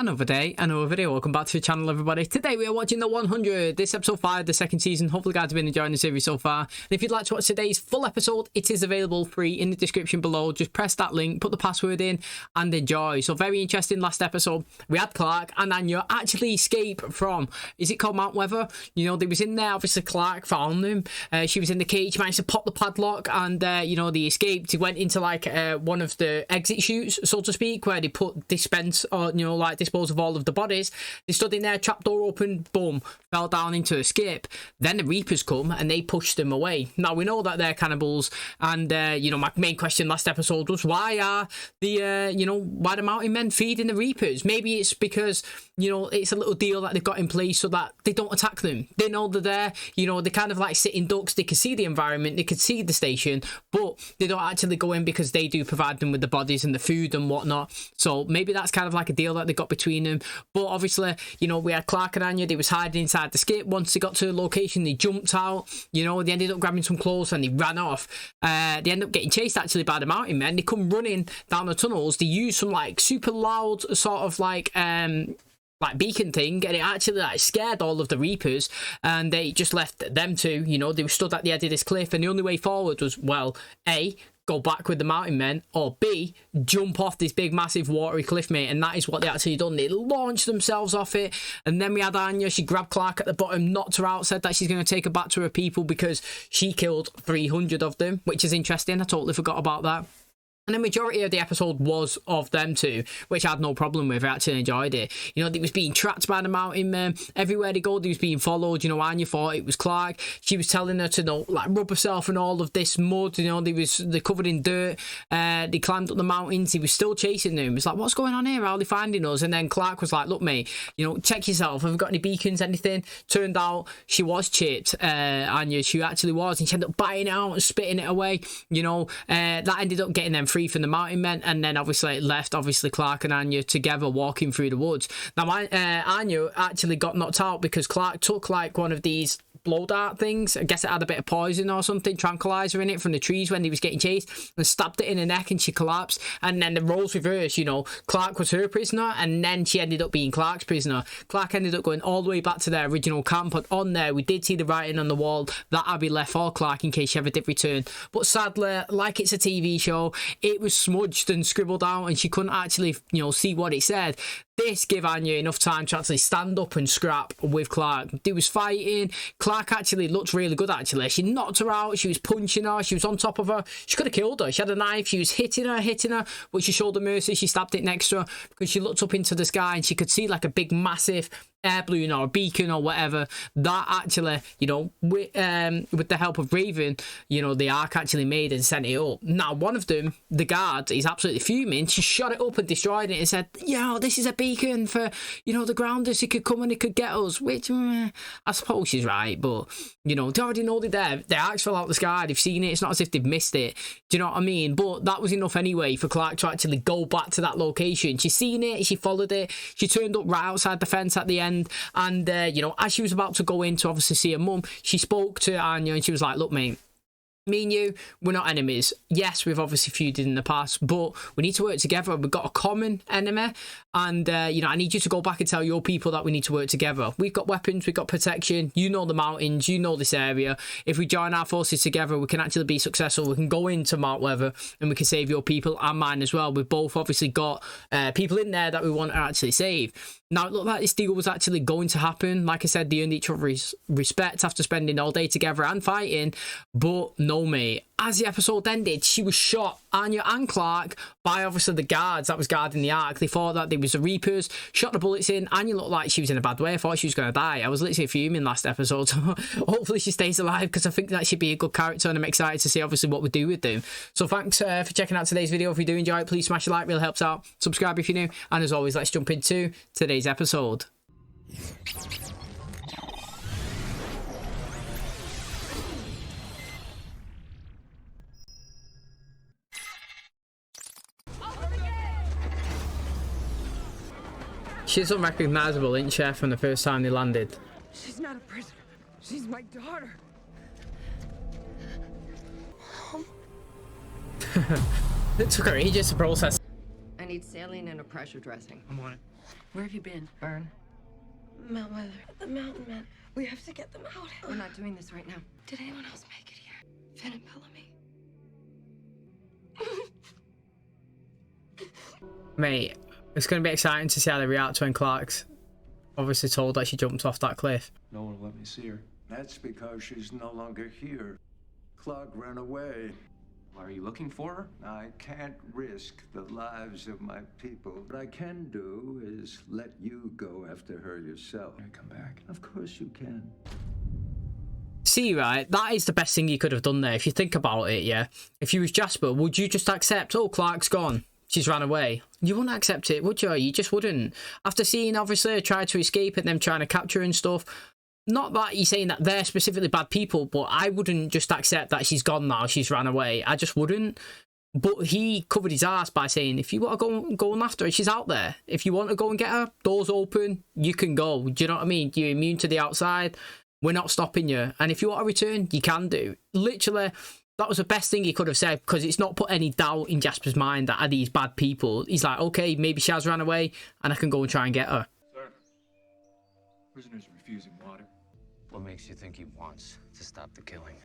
Another day, another video. Welcome back to the channel, everybody. Today we are watching the 100. This episode 5, the second season. Hopefully guys have been enjoying the series so far. And if you'd like to watch today's full episode, it is available free in the description below. Just press that link, put the password in, and enjoy. So very interesting last episode. We had Clark and Anya actually escape from, is it called Mount Weather? You know, they was in there. Obviously Clark found them. She was in the cage, managed to pop the padlock, and you know, they escaped. He went into like one of the exit chutes, so to speak, where they put dispense, or you know, like dispose of all of the bodies. They stood in there, trapdoor open, boom, fell down into a skip. Then the Reapers come and they pushed them away. Now we know that they're cannibals, and you know, my main question last episode was why are the you know, why the mountain men feeding the Reapers? Maybe it's because, you know, it's a little deal that they've got in place so that they don't attack them. They know they're there, you know, they kind of like sitting ducks. They can see the environment, they can see the station, but they don't actually go in because they do provide them with the bodies and the food and whatnot. So maybe that's kind of like a deal that they got between them. But obviously, you know, we had Clark and Anya. They was hiding inside the skip. Once they got to the location, they jumped out. You know, they ended up grabbing some clothes and they ran off. They ended up getting chased actually by the mountain men. They come running down the tunnels. They use some like super loud sort of like beacon thing, and it actually like scared all of the Reapers, and they just left them two. You know, they were stood at the edge of this cliff, and the only way forward was, well, A, go back with the mountain men, or B, jump off this big massive watery cliff, mate. And that is what they actually done. They launched themselves off it. And then we had Anya. She grabbed Clark at the bottom, knocked her out, said that she's going to take her back to her people because she killed 300 of them, which is interesting. I totally forgot about that. And the majority of the episode was of them two, which I had no problem with. I actually enjoyed it. You know, they was being tracked by the mountain men. Everywhere they go, they was being followed. You know, Anya thought it was Clark. She was telling her to, you know, like rub herself in all of this mud. You know, they're covered in dirt. They climbed up the mountains. He was still chasing them. It's like, what's going on here? How are they finding us? And then Clark was like, look, mate, you know, check yourself. Have you got any beacons, anything? Turned out she was chipped, Anya. She actually was. And she ended up biting it out and spitting it away. You know, that ended up getting them free from the mountain men, and then obviously it left Clark and Anya together walking through the woods. Now Anya actually got knocked out because Clark took like one of these blow dart things. I guess it had a bit of poison or something, tranquilizer in it from the trees when he was getting chased, and stabbed it in the neck, and she collapsed. And then the roles reversed. You know, Clark was her prisoner, and then she ended up being Clark's prisoner. Clark ended up going all the way back to their original camp, but on there we did see the writing on the wall that Abby left for Clark in case she ever did return. But sadly, like it's a TV show, it was smudged and scribbled out, and she couldn't actually, you know, see what it said. This gave Anya enough time to actually stand up and scrap with Clark. They was fighting. Clark actually looked really good, actually. She knocked her out. She was punching her. She was on top of her. She could have killed her. She had a knife. She was hitting her, but she showed her mercy. She stabbed it next to her because she looked up into the sky and she could see like a big, massive air balloon or a beacon or whatever that actually, you know, with the help of Raven, you know, the Ark actually made and sent it up. Now, one of them, the guard, is absolutely fuming. She shot it up and destroyed it and said, yo, this is a beacon for, you know, the grounders. It could come and it could get us, which I suppose she's right, but, you know, they already know they're there. Their Arks fell out of the sky. They've seen it. It's not as if they've missed it. Do you know what I mean? But that was enough anyway for Clark to actually go back to that location. She's seen it. She followed it. She turned up right outside the fence at the end. And, you know, as she was about to go in to obviously see her mum, she spoke to Anya and she was like, look, mate, me and you, we're not enemies. Yes, we've obviously feuded in the past, but we need to work together. We've got a common enemy, and you know, I need you to go back and tell your people that we need to work together. We've got weapons, we've got protection. You know the mountains, you know this area. If we join our forces together, we can actually be successful. We can go into Mount Weather and we can save your people and mine as well. We've both obviously got people in there that we want to actually save. Now, it looked like this deal was actually going to happen. Like I said, they earned each other's respect after spending all day together and fighting. But no, mate. As the episode ended, she was shot, Anya and Clark, by obviously the guards that was guarding the Ark. They thought that there was the Reapers, shot the bullets in. Anya looked like she was in a bad way. I thought she was going to die. I was literally fuming last episode. So hopefully she stays alive, because I think that should be a good character, and I'm excited to see obviously what we do with them. So thanks for checking out today's video. If you do enjoy it, please smash a like, really helps out. Subscribe if you're new. And as always, let's jump into today's episode. She's unrecognizable, isn't she, from the first time they landed? She's not a prisoner. She's my daughter. It took her ages to process. I need saline and a pressure dressing. I'm on it. Where have you been? Burn. Mount Weather. The mountain men. We have to get them out. We're not doing this right now. Did anyone else make it here? Finn and Bellamy. Mate, it's going to be exciting to see how they react when Clark's obviously told that she jumped off that cliff. No one will let me see her. That's because she's no longer here. Clark ran away. Are you looking for her? I can't risk the lives of my people. What I can do is let you go after her yourself. Can I come back? Of course you can. See, right, that is the best thing you could have done there. If you think about it, yeah. If you was Jasper, would you just accept, oh, Clark's gone, she's ran away? You wouldn't accept it, would you? You just wouldn't. After seeing, obviously, her try to escape and them trying to capture her and stuff, not that you're saying that they're specifically bad people, but I wouldn't just accept that she's gone now, she's ran away. I just wouldn't. But he covered his ass by saying, if you want to go on after her, she's out there. If you want to go and get her, doors open, you can go. Do you know what I mean? You're immune to the outside. We're not stopping you. And if you want to return, you can do. Literally, that was the best thing he could have said, because it's not put any doubt in Jasper's mind that are these bad people. He's like, okay, maybe she has ran away and I can go and try and get her. Sir, prisoners refusing water. What makes you think he wants to stop the killing?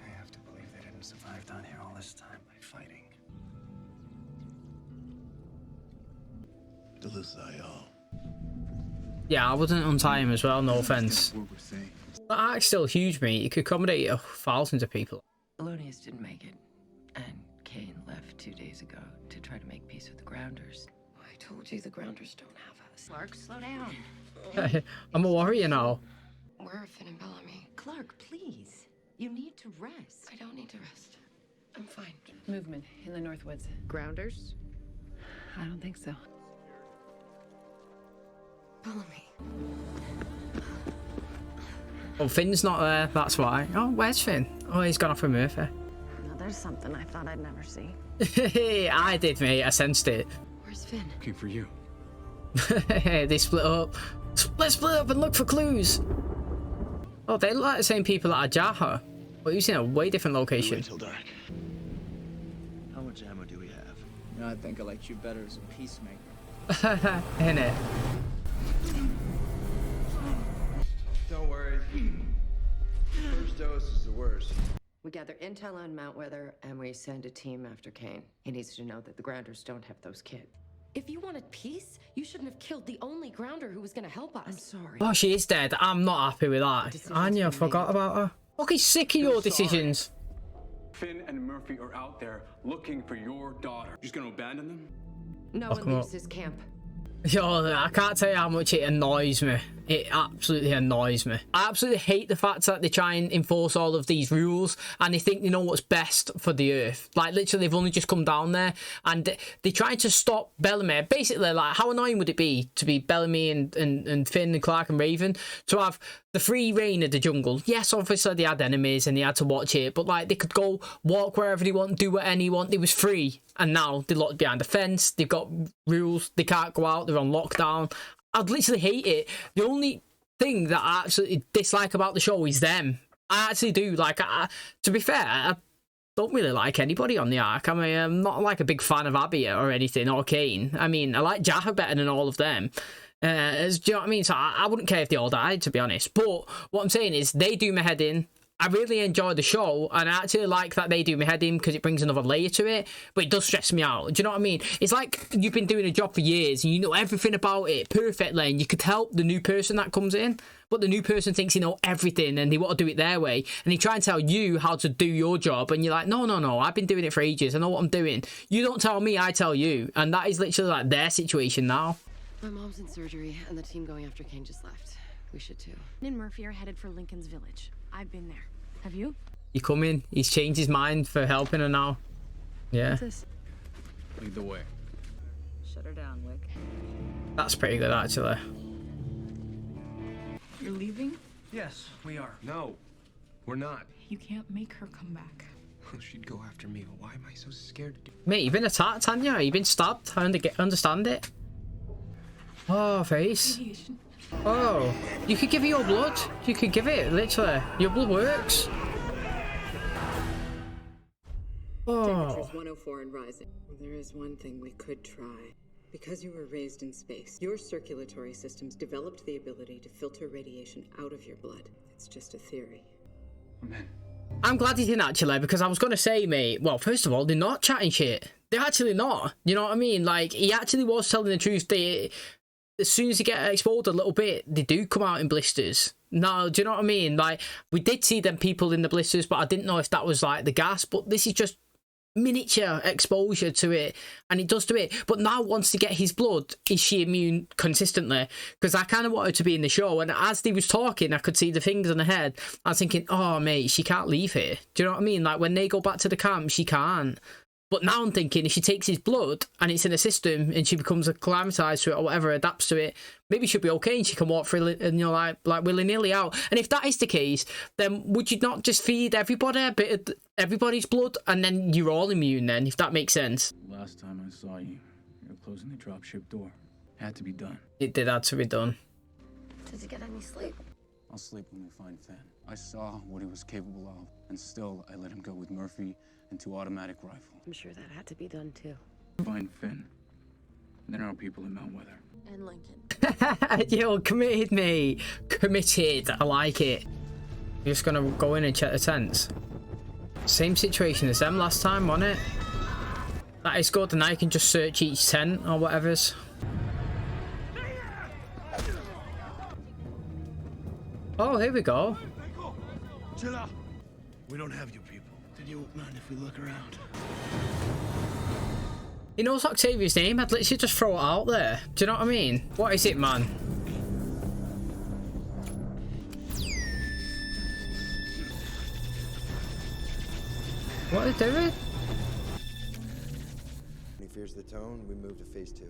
I have to believe they didn't survive down here all this time by fighting. Yeah, I wouldn't untie him as well, no offence. What we're saying. That arc's still huge, mate. You could accommodate thousands of people. Polonius didn't make it, and Kane left 2 days ago to try to make peace with the Grounders. I told you the Grounders don't have us. Clark, slow down. I'm a warrior now. Where are Finn and Bellamy? Clark, please. You need to rest. I don't need to rest. I'm fine. Movement in the Northwoods. Grounders? I don't think so. Bellamy. Oh, Finn's not there, that's why. Oh, where's Finn? Oh, he's gone off with Murphy. Now there's something I thought I'd never see. I did, mate. I sensed it. Where's Finn? Looking for you. They split up. Let's split up and look for clues. Oh, they look like the same people that are Jaha, but he's in a way different location. Wait till dark. How much ammo do we have? You know, I think I liked you better as a peacemaker. Innit? Don't worry. First dose is the worst. We gather intel on Mount Weather, and we send a team after Kane. He needs to know that the Grounders don't have those kids. If you wanted peace, you shouldn't have killed the only grounder who was gonna help us. I'm sorry. Oh, she is dead. I'm not happy with that. Anya, I forgot about her. Fucking sick of your decisions. Finn and Murphy are out there looking for your daughter. You're just gonna abandon them? No Fuck one 'em leaves up. this camp. Yo, I can't tell you how much it annoys me. It absolutely annoys me. I absolutely hate the fact that they try and enforce all of these rules and they think they know what's best for the Earth. Like, literally, they've only just come down there and they try to stop Bellamy. Basically, like, how annoying would it be to be Bellamy and Finn and Clark and Raven to have the free reign of the jungle? Yes, obviously, they had enemies and they had to watch it, but, like, they could go walk wherever they want, do whatever they want. It was free. And now they're locked behind a fence. They've got rules. They can't go out. They're on lockdown. I'd literally hate it. The only thing that I absolutely dislike about the show is them. I actually do. Like, to be fair, I don't really like anybody on the arc. I mean, I'm not like a big fan of Abby or anything, or Kane. I mean, I like Jaffa better than all of them. Do you know what I mean? So I wouldn't care if they all died, to be honest. But what I'm saying is, they do my head in. I really enjoy the show, and I actually like that they do my head in because it brings another layer to it, but it does stress me out. Do you know what I mean? It's like you've been doing a job for years and you know everything about it perfectly, and you could help the new person that comes in, but the new person thinks you know everything and they want to do it their way, and they try and tell you how to do your job, and you're like, no, I've been doing it for ages. I know what I'm doing. You don't tell me, I tell you. And that is literally like their situation now. My mom's in surgery, and the team going after Kane just left. We should too. Finn and Murphy are headed for Lincoln's Village. I've been there. Have you? You come in. He's changed his mind for helping her now. Yeah. Lead the way. Shut her down, Wick. That's pretty good, actually. You're leaving? Yes, we are. No, we're not. You can't make her come back. She'd go after me, but why am I so scared to do? Mate, you've been attacked, haven't you? You've been stabbed. I understand it. Oh, face. Radiation. Oh, you could give it your blood. You could give it, literally. Your blood works. Temperature's Oh. 104 and rising. There is one thing we could try. Because you were raised in space, your circulatory systems developed the ability to filter radiation out of your blood. It's just a theory. Amen. I'm glad he didn't actually, because I was going to say, mate, well, first of all, they're not chatting shit. They're actually not. You know what I mean? Like, he actually was telling the truth. As soon as they get exposed a little bit, they do come out in blisters. No, do you know what I mean? Like, we did see them people in the blisters, but I didn't know if that was, like, the gas. But this is just miniature exposure to it, and it does to it. But now, once they get his blood, is she immune consistently? Because I kind of wanted to be in the show, and as they was talking, I could see the fingers on the head. I was thinking, oh mate, she can't leave here. Do you know what I mean? Like, when they go back to the camp, she can't. But now I'm thinking, if she takes his blood and it's in a system and she becomes acclimatized to it or whatever, adapts to it, maybe she'll be okay and she can walk through, and you know, like willy-nilly out. And if that is the case, then would you not just feed everybody a bit of everybody's blood, and then you're all immune then, if that makes sense? Last time I saw you, you were closing the dropship door. Had to be done. It did have to be done. Did you get any sleep? I'll sleep when we find Finn. I saw what he was capable of, and still I let him go with Murphy and 2 automatic rifles. I'm sure that had to be done too. Find Finn. Then our people in Mount Weather. And Lincoln. Yo, committed, mate. Committed. I like it. You're just gonna go in and check the tents. Same situation as them last time, wasn't it? That is good, and now you can just search each tent or whatever's. Oh, here we go. Chill out. We don't have you people. Did you mind if we look around? He knows Octavia's name. I'd literally just throw it out there. Do you know what I mean? What is it, man? What are they doing? He fears the tone. We move to phase 2.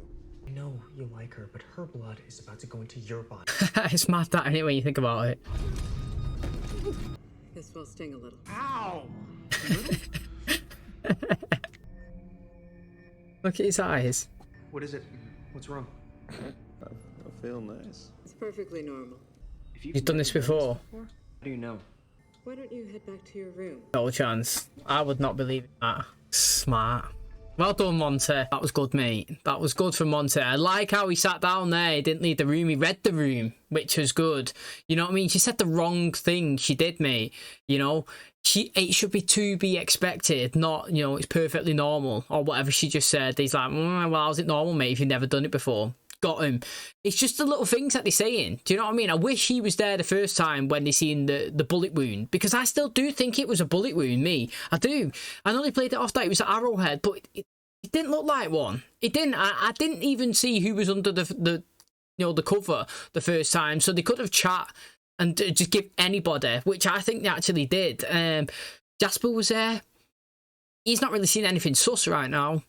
I know you like her, but her blood is about to go into your body. It's mad that, ain't it, when you think about it? This will sting a little. Ow! Look at his eyes. What is it? What's wrong? I feel nice. It's perfectly normal. You've done this before. How do you know? Why don't you head back to your room? No chance. I would not believe that. Smart. Well done, Monty. That was good, mate. That was good for Monty. I like how he sat down there. He didn't leave the room. He read the room, which was good. You know what I mean? She said the wrong thing. She did, mate. You know? It should be to be expected, not, you know, it's perfectly normal or whatever she just said. He's like, well, how's it normal, mate, if you've never done it before? Got him. It's just the little things that they're saying. Do you know what I mean? I wish he was there the first time when they seen the bullet wound, because I still do think it was a bullet wound, me. I do. I know they played it off that it was an arrowhead, but it didn't look like one. It didn't. I didn't even see who was under the you know, the cover the first time, so they could have chat and just give anybody, which I think they actually did. Jasper was there. He's not really seen anything sus right now,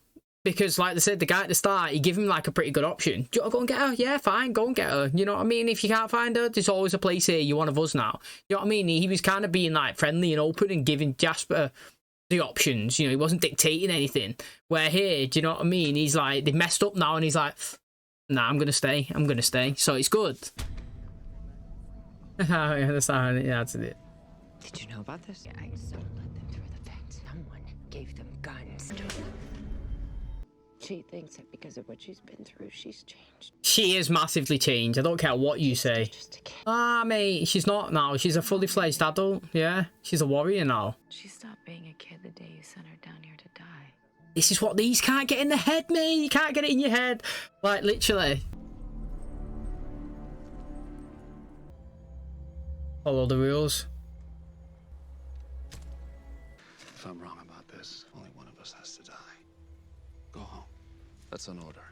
because like they said, the guy at the start, he gave him like a pretty good option. Do you want to go and get her? Yeah, fine, go and get her. You know what I mean? If you can't find her, there's always a place here. You're one of us now. You know what I mean? He was kind of being like friendly and open and giving Jasper the options. You know, he wasn't dictating anything. Where here, do you know what I mean? He's like, they've messed up now, and he's like, nah, I'm gonna stay. I'm gonna stay. So it's good. I understand. Yeah, that's it. Did you know about this? Yeah, I so let them through the fence. Someone gave them guns. She thinks that because of what she's been through, she's changed. She is massively changed. I don't care what you say. Ah, mate, she's not now. She's a fully fledged adult. Yeah, she's a warrior now. She stopped being a kid the day you sent her down here to die. This is what these can't get in the head, mate. You can't get it in your head. Like, literally. Follow the rules. If I'm wrong about this, only one of us has to die. Go home. That's an order.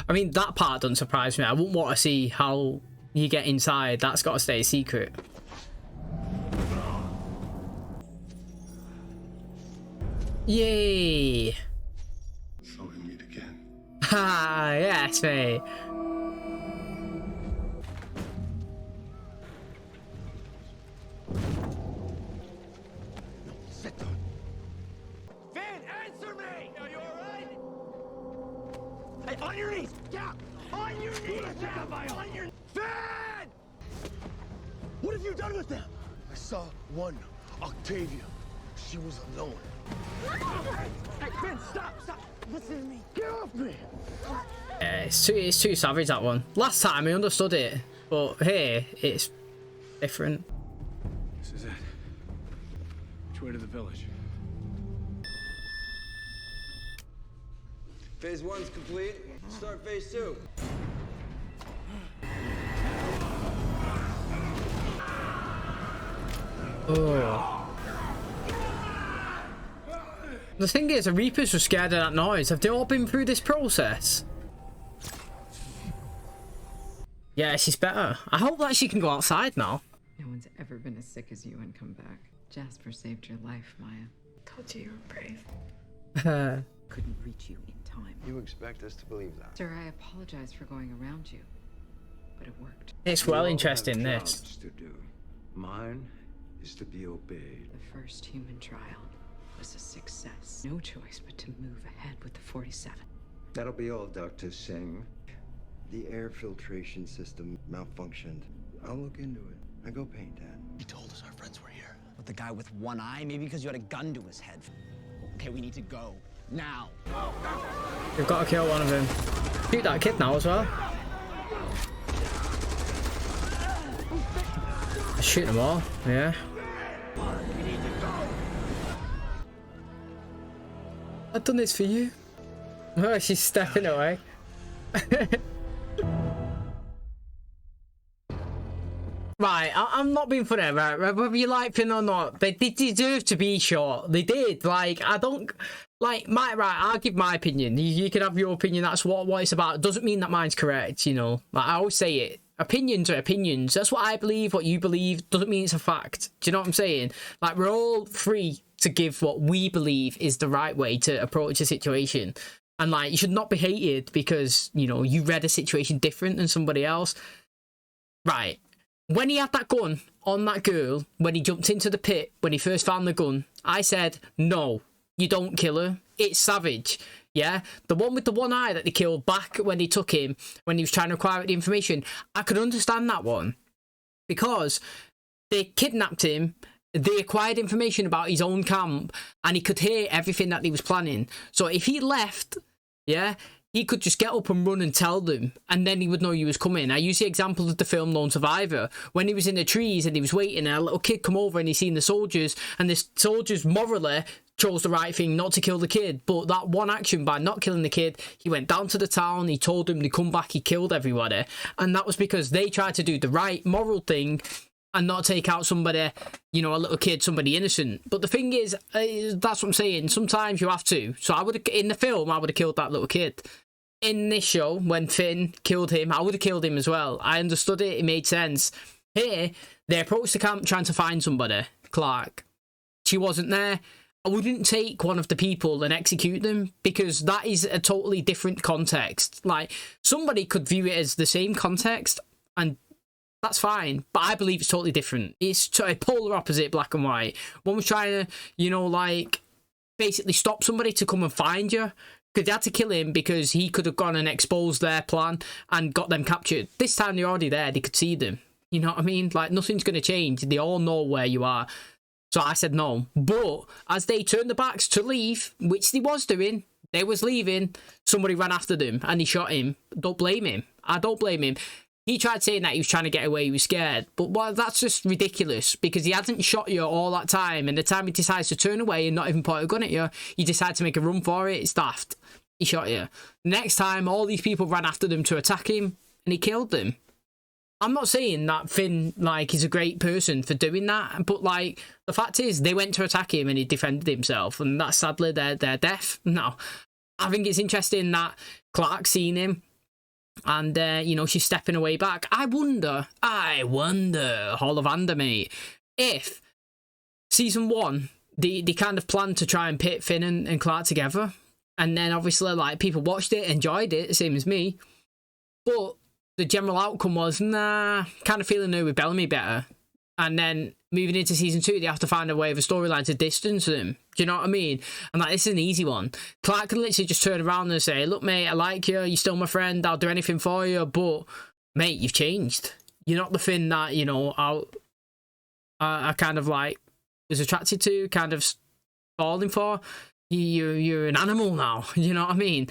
I mean, that part doesn't surprise me. I wouldn't want to see how you get inside. That's got to stay a secret. Yay! So we meet again. Ah, yes, mate. Sit down. Finn, answer me! Are you alright? Hey, on your knees! Yeah! On your knees! Yeah, on your... Finn! What have you done with them? I saw one Octavia. She was alone. Hey, Ben, stop! Listen to me. Get off me! Yeah, it's too savage, that one. Last time I understood it, but here it's different. This is it. Which way to the village? Phase 1's complete. Start phase 2. Oh. The thing is, the Reapers were scared of that noise. Have they all been through this process? Yeah, she's better. I hope that she can go outside now. No one's ever been as sick as you and come back. Jasper saved your life, Maya. Told you were brave. Couldn't reach you in time. You expect us to believe that? Sir, I apologize for going around you, but it worked. It's well You all interesting, have this. jobs to do. Mine is to be obeyed. The first human trial was a success. No choice but to move ahead with the 47. That'll be all, Dr. Singh. The air filtration system malfunctioned. I'll look into it. I go paint Dad. He told us our friends were here. But the guy with one eye, maybe because you had a gun to his head. Okay, we need to go. Now. We've got to kill one of them. Shoot that kid now as well. Shoot them all, yeah. I've done this for you. Oh, she's stepping away. Right, I'm not being funny, right? Whether you like Finn or not, they deserve to be short. They did. Like, I don't like I'll give my opinion. You can have your opinion. That's what it's about. It doesn't mean that mine's correct, you know. Like I always say it. Opinions are opinions. That's what I believe. What you believe doesn't mean it's a fact. Do you know what I'm saying? Like we're all free to give what we believe is the right way to approach a situation. And like you should not be hated because, you know, you read a situation different than somebody else. Right. When he had that gun on that girl, when he jumped into the pit, when he first found the gun, I said, no, you don't kill her. It's savage. Yeah, the one with the one eye that they killed back when they took him, when he was trying to acquire the information, I could understand that one. Because they kidnapped him, they acquired information about his own camp, and he could hear everything that he was planning. So if he left, yeah, he could just get up and run and tell them, and then he would know he was coming. I use the example of the film Lone Survivor. When he was in the trees and he was waiting, and a little kid come over and he seen the soldiers, and the soldiers morally chose the right thing not to kill the kid, but that one action by not killing the kid, he went down to the town, he told them to come back, he killed everybody, and that was because they tried to do the right moral thing and not take out somebody, you know, a little kid, somebody innocent. But the thing is, that's what I'm saying, sometimes you have to. So I would have, in the film, I would have killed that little kid. In this show, when Finn killed him, I would have killed him as well. I understood it, it made sense. Here, they approached the camp trying to find somebody, Clark. She wasn't there. I wouldn't take one of the people and execute them because that is a totally different context. Like, somebody could view it as the same context and that's fine, but I believe it's totally different. It's a polar opposite, black and white. One was trying to, you know, like, basically stop somebody to come and find you because they had to kill him because he could have gone and exposed their plan and got them captured. This time they're already there, they could see them. You know what I mean? Like, nothing's going to change. They all know where you are. So I said no. But as they turned their backs to leave, which they was doing, they was leaving, somebody ran after them and he shot him. Don't blame him. I don't blame him. He tried saying that he was trying to get away, he was scared. But well, that's just ridiculous because he hadn't shot you all that time. And the time he decides to turn away and not even point a gun at you, you decide to make a run for it. It's daft. He shot you. Next time, all these people ran after them to attack him and he killed them. I'm not saying that Finn, like, is a great person for doing that, but, like, the fact is, they went to attack him and he defended himself, and that's sadly their death. No. I think it's interesting that Clark's seen him, and, you know, she's stepping away back. I wonder, Hall of Ander, mate, if season 1, they kind of planned to try and pit Finn and Clark together, and then, obviously, like, people watched it, enjoyed it, same as me, but the general outcome was, nah, kind of feeling her with Bellamy better. And then moving into season 2, they have to find a way of a storyline to distance them. Do you know what I mean? And like, this is an easy one. Clark can literally just turn around and say, look, mate, I like you. You're still my friend. I'll do anything for you. But, mate, you've changed. You're not the Finn that, you know, are kind of like is attracted to, kind of falling for. You're an animal now, you know what I mean?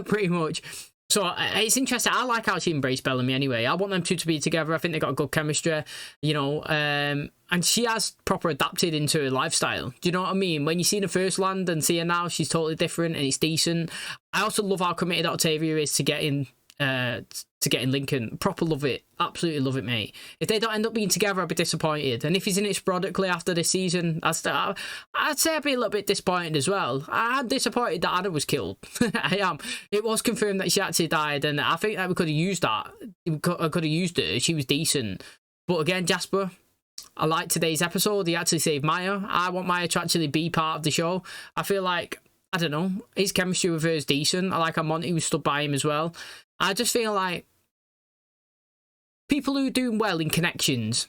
Pretty much. So it's interesting. I like how she embraced Bellamy anyway. I want them two to be together. I think they got good chemistry, you know. And she has proper adapted into her lifestyle. Do you know what I mean? When you see the first land and see her now, she's totally different and it's decent. I also love how committed Octavia is to getting Lincoln. Proper love it. Absolutely love it, mate. If they don't end up being together, I'd be disappointed. And if he's in it sporadically after this season, I'd say I'd be a little bit disappointed as well. I'm disappointed that Anna was killed. I am. It was confirmed that she actually died, and I think that we could have used that. I could have used her. She was decent. But again, Jasper, I like today's episode. He actually saved Maya. I want Maya to actually be part of the show. I feel like, I don't know, his chemistry with her is decent. I like how Monty was stood by him as well. I just feel like people who are doing well in connections,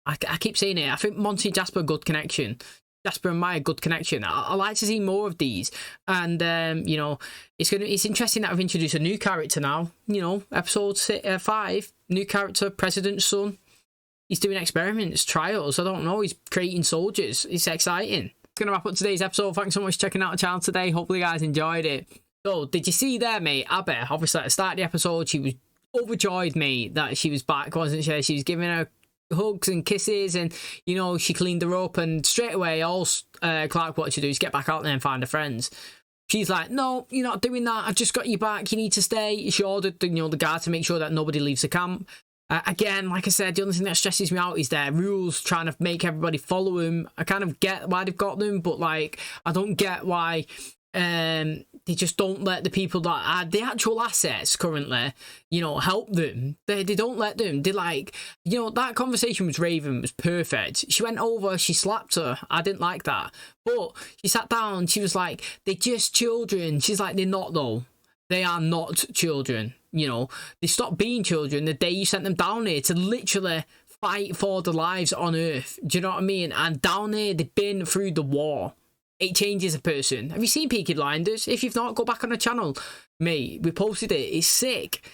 I keep saying it, I think Monty and Jasper, good connection. Jasper and Maya, good connection. I like to see more of these. And, you know, it's interesting that I've introduced a new character now. You know, episode 5, new character, President's son. He's doing experiments, trials. I don't know, he's creating soldiers. It's exciting. Going to wrap up today's episode. Thanks so much for checking out the channel today. Hopefully you guys enjoyed it. So, did you see there, mate? Abby, obviously at the start of the episode, she was overjoyed, mate, that she was back, wasn't she? She was giving her hugs and kisses, and, you know, she cleaned her up, and straight away, all Clark wanted to do is get back out there and find her friends. She's like, no, you're not doing that. I've just got you back. You need to stay. She ordered the, you know, the guard to make sure that nobody leaves the camp. Again, like I said, the only thing that stresses me out is their rules, trying to make everybody follow them. I kind of get why they've got them, but, like, I don't get why they just don't let the people that are the actual assets currently, you know, help them. They don't let them. They, like, you know, that conversation with Raven was perfect. She went over, she slapped her. I didn't like that. But she sat down, she was like, they're just children. She's like, they're not though. They are not children. You know, they stopped being children the day you sent them down here to literally fight for their lives on Earth. Do you know what I mean? And down here, they've been through the war. It changes a person. Have you seen Peaky Blinders? If you've not, go back on the channel. Mate, we posted it. It's sick.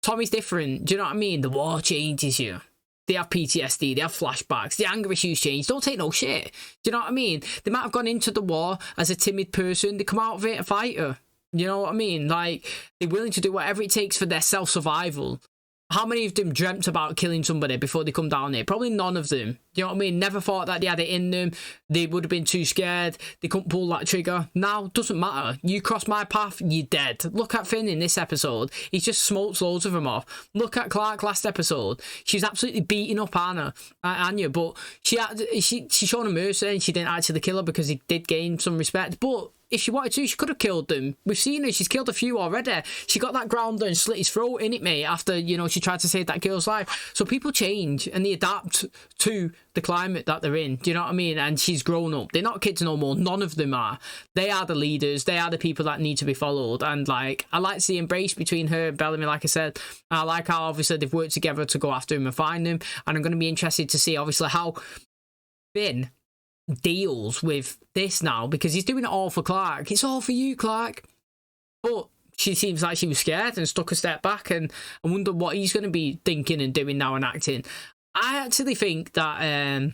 Tommy's different. Do you know what I mean? The war changes you. They have PTSD. They have flashbacks. The anger issues change. Don't take no shit. Do you know what I mean? They might have gone into the war as a timid person. They come out of it a fighter. You know what I mean? Like, they're willing to do whatever it takes for their self-survival. How many of them dreamt about killing somebody before they come down here? Probably none of them. You know what I mean? Never thought that they had it in them. They would have been too scared. They couldn't pull that trigger. Now, doesn't matter. You cross my path, you're dead. Look at Finn in this episode. He just smokes loads of them off. Look at Clark last episode. She was absolutely beating up Anya, but she showed her mercy and she didn't actually kill her because he did gain some respect. But if she wanted to, she could have killed them. We've seen her. She's killed a few already. She got that grounder and slit his throat, innit, mate, after, you know, she tried to save that girl's life. So people change and they adapt to the climate that they're in. Do you know what I mean? And she's grown up. They're not kids no more. None of them are. They are the leaders. They are the people that need to be followed. And, like, I like to see embrace between her and Bellamy, like I said. I like how, obviously, they've worked together to go after him and find him. And I'm going to be interested to see, obviously, how Finn deals with this now, because he's doing it all for Clark. It's all for you, Clark. But she seems like she was scared and stuck a step back, and I wonder what he's going to be thinking and doing now and acting. I actually think that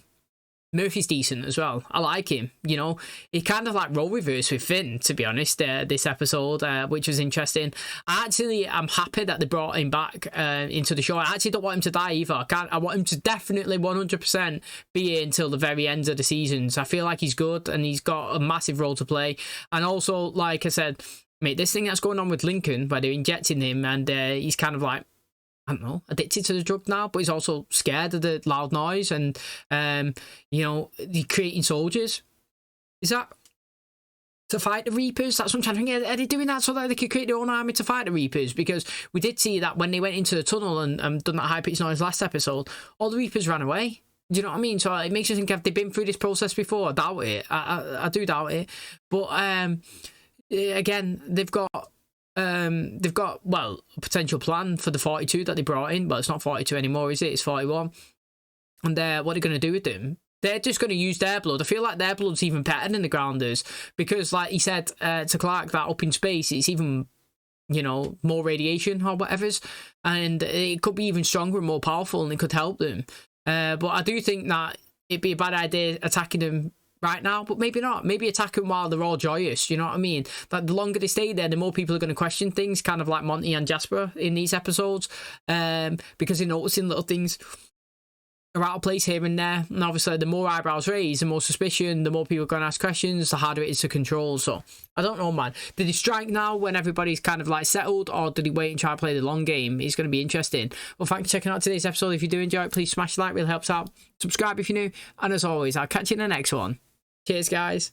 Murphy's decent as well. I like him, you know. He kind of like role reverse with Finn, to be honest, this episode, which was interesting. I'm happy that they brought him back into the show. I actually don't want him to die either. I want him to definitely 100% be here until the very end of the seasons. I feel like he's good and he's got a massive role to play. And also, like I said, mate, this thing that's going on with Lincoln, where they're injecting him and he's kind of like, I don't know, addicted to the drug now, but he's also scared of the loud noise and, you know, they're creating soldiers. Is that to fight the Reapers? That's what I'm trying to think. Are they doing that so that they could create their own army to fight the Reapers? Because we did see that when they went into the tunnel and done that high-pitched noise last episode, all the Reapers ran away. Do you know what I mean? So it makes you think, have they been through this process before? I doubt it. I do doubt it. But, again, they've got, well, a potential plan for the 42 that they brought in. Well, it's not 42 anymore, is it? It's 41. And what are they going to do with them? They're just going to use their blood. I feel like their blood's even better than the Grounders, because, like he said to Clark, that up in space, it's even, you know, more radiation or whatever's, and it could be even stronger and more powerful, and it could help them. But I do think that it'd be a bad idea attacking them right now, but maybe not. Maybe attack them while they're all joyous. You know what I mean? Like, the longer they stay there, the more people are going to question things, kind of like Monty and Jasper in these episodes, because they're noticing little things are out of place here and there. And obviously, the more eyebrows raised, the more suspicion, the more people are going to ask questions, the harder it is to control. So, I don't know, man. Did he strike now when everybody's kind of like settled, or did he wait and try to play the long game? It's going to be interesting. Well, thanks for checking out today's episode. If you do enjoy it, please smash the like, really helps out. Subscribe if you're new. And as always, I'll catch you in the next one. Cheers, guys.